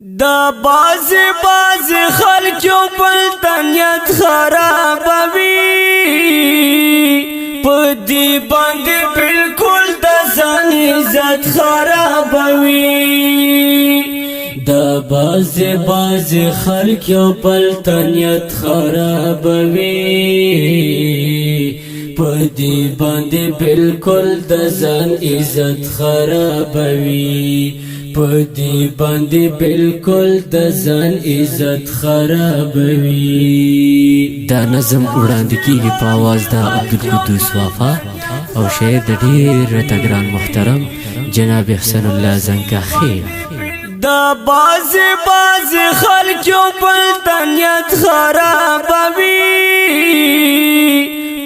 دا باز خلق یو بل تنیت خرابوي پدی باندې بالکل د ځان عزت خرابوي دا باز خلق یو بل تنیت خرابوي پدی باندې بالکل د ځان عزت خرابوي پدی باندې بالکل د ځان عزت خرابوي دا نظم وړاندې کیږي په आवाज د عبدالقدوس وفا او شاعر د ډیر تګران محترم جناب احسان الله زنکاخی. دا باز خلق یو بل تنیت خرابوي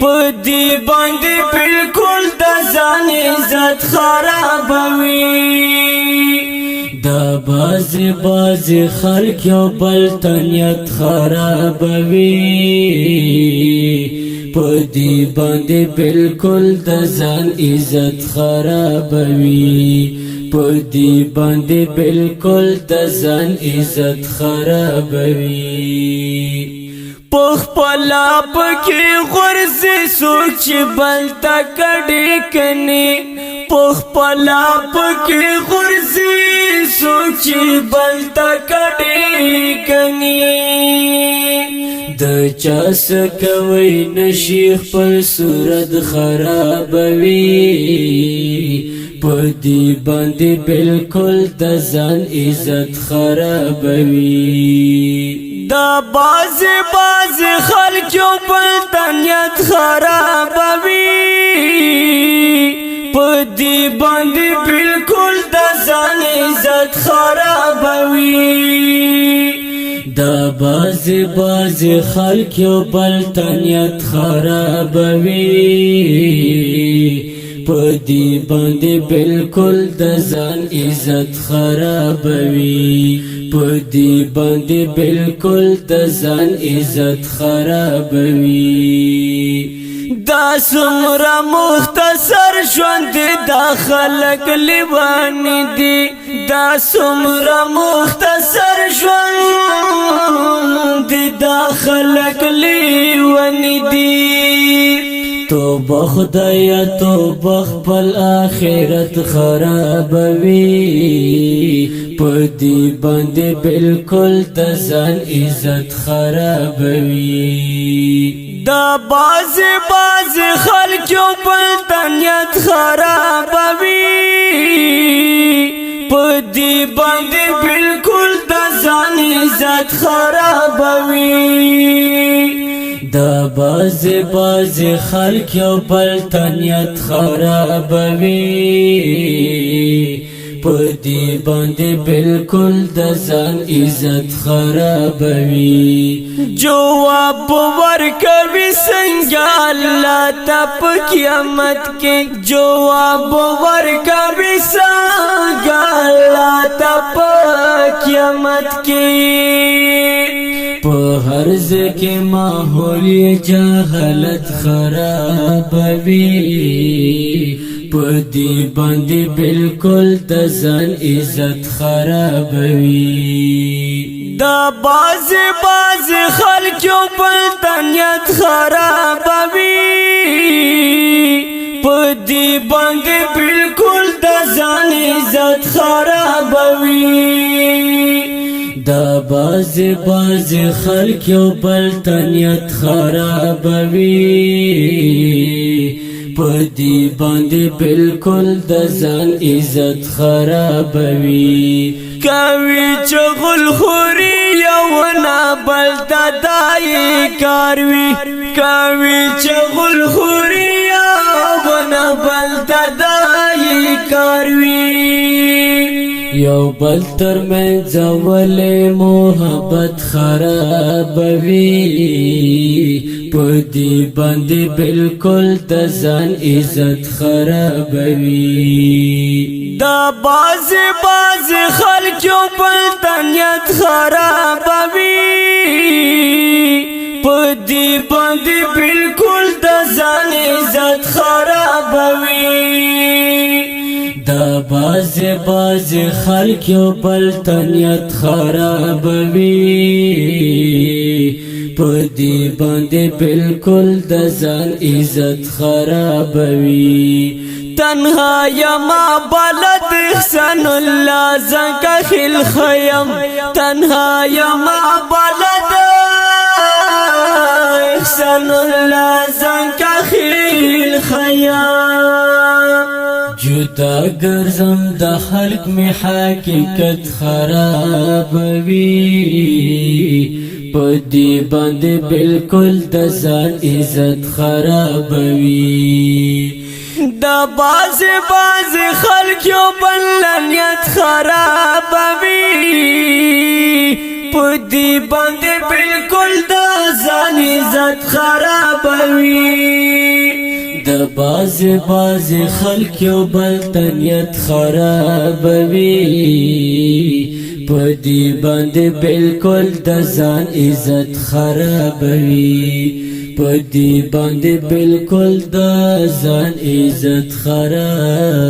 پدی باندې بالکل د ځان عزت خرابوي دا باز خلق یو بل تنیت خرابوي پدی باندې بالکل د ځان عزت خرابوي پدی باندې بالکل د ځان عزت خرابوي پخپلا پکې غرزي سوچ بل تا کډې کني پخپلا پکې غرزي سوچ بل تا کډې کني د چاس کوي نشي خپل صورت خرابوي پدی باندې بالکل د ځان عزت خرابوي دا باز خلق یو بل تنیت خرابوي پدی باندې بالکل د ځان عزت خرابوي دا باز خلق یو بل تنیت خرابوي پدی باندې بالکل د ځان عزت خرابوي پدی باندې بالکل د ځان عزت خرابوي دا څومره مختصر ژوند دا خلق لیوانی دي دا څومره مختصر ژوند دا خلق لیوانی دي توبه خدایا توبه خپل آخرت خرابوي پدی باندې بالکل د ځان عزت خرابوي دا باز خلق یو بل تنیت خرابوي پدی باندې بالکل د ځان عزت خرابوي دا باز خلق یو بل تنیت خرابوي پدی باندې بالکل د ځان عزت خرابوي جواب ورکوي څنګه الله ته په قیامت کې جواب ورکوي څنګه الله ته په قیامت کې په هر ځکه ماحول جهالت خرابوي پدی باندې بالکل د ځان عزت خرابوي دا باز خلق یو بل تنیت خرابوي پدی باندې بالکل د ځان عزت خرابوي دا باز خلق یو بل تنیت خرابوي پدی باندې بالکل د ځان عزت خرابوي کوي چغل خوري یو نه بل دای کاروي کوي چغل خوري یو نه بل دای کاروي یو بل تر منځ ولې محبت خرابوي پدی باندې بالکل د ځان عزت خرابوي دا باز خلق یو بل تنیت خرابوي پدی باندې بالکل د ځان عزت خرابوي دا باز خلق یو بل تنیت خرابوي پدی باندې بالکل د ځان عزت خرابوي تنها یما بلد احسان الله زکه خل خیم تنها یما بلد احسان الله زکه خل خیم جدا گرزم د خلق می حقیقت خرابوي پدی باندې بالکل د ځان عزت خرابوي دا باز خلق یو بل نیت خرابوي پدی باندې بالکل د ځان عزت خرابوي دا باز خلق یو بل نیت خرابوي پدی باندې بالکل د ځان عزت خرابوي پدی باندې بالکل د ځان عزت خرابوي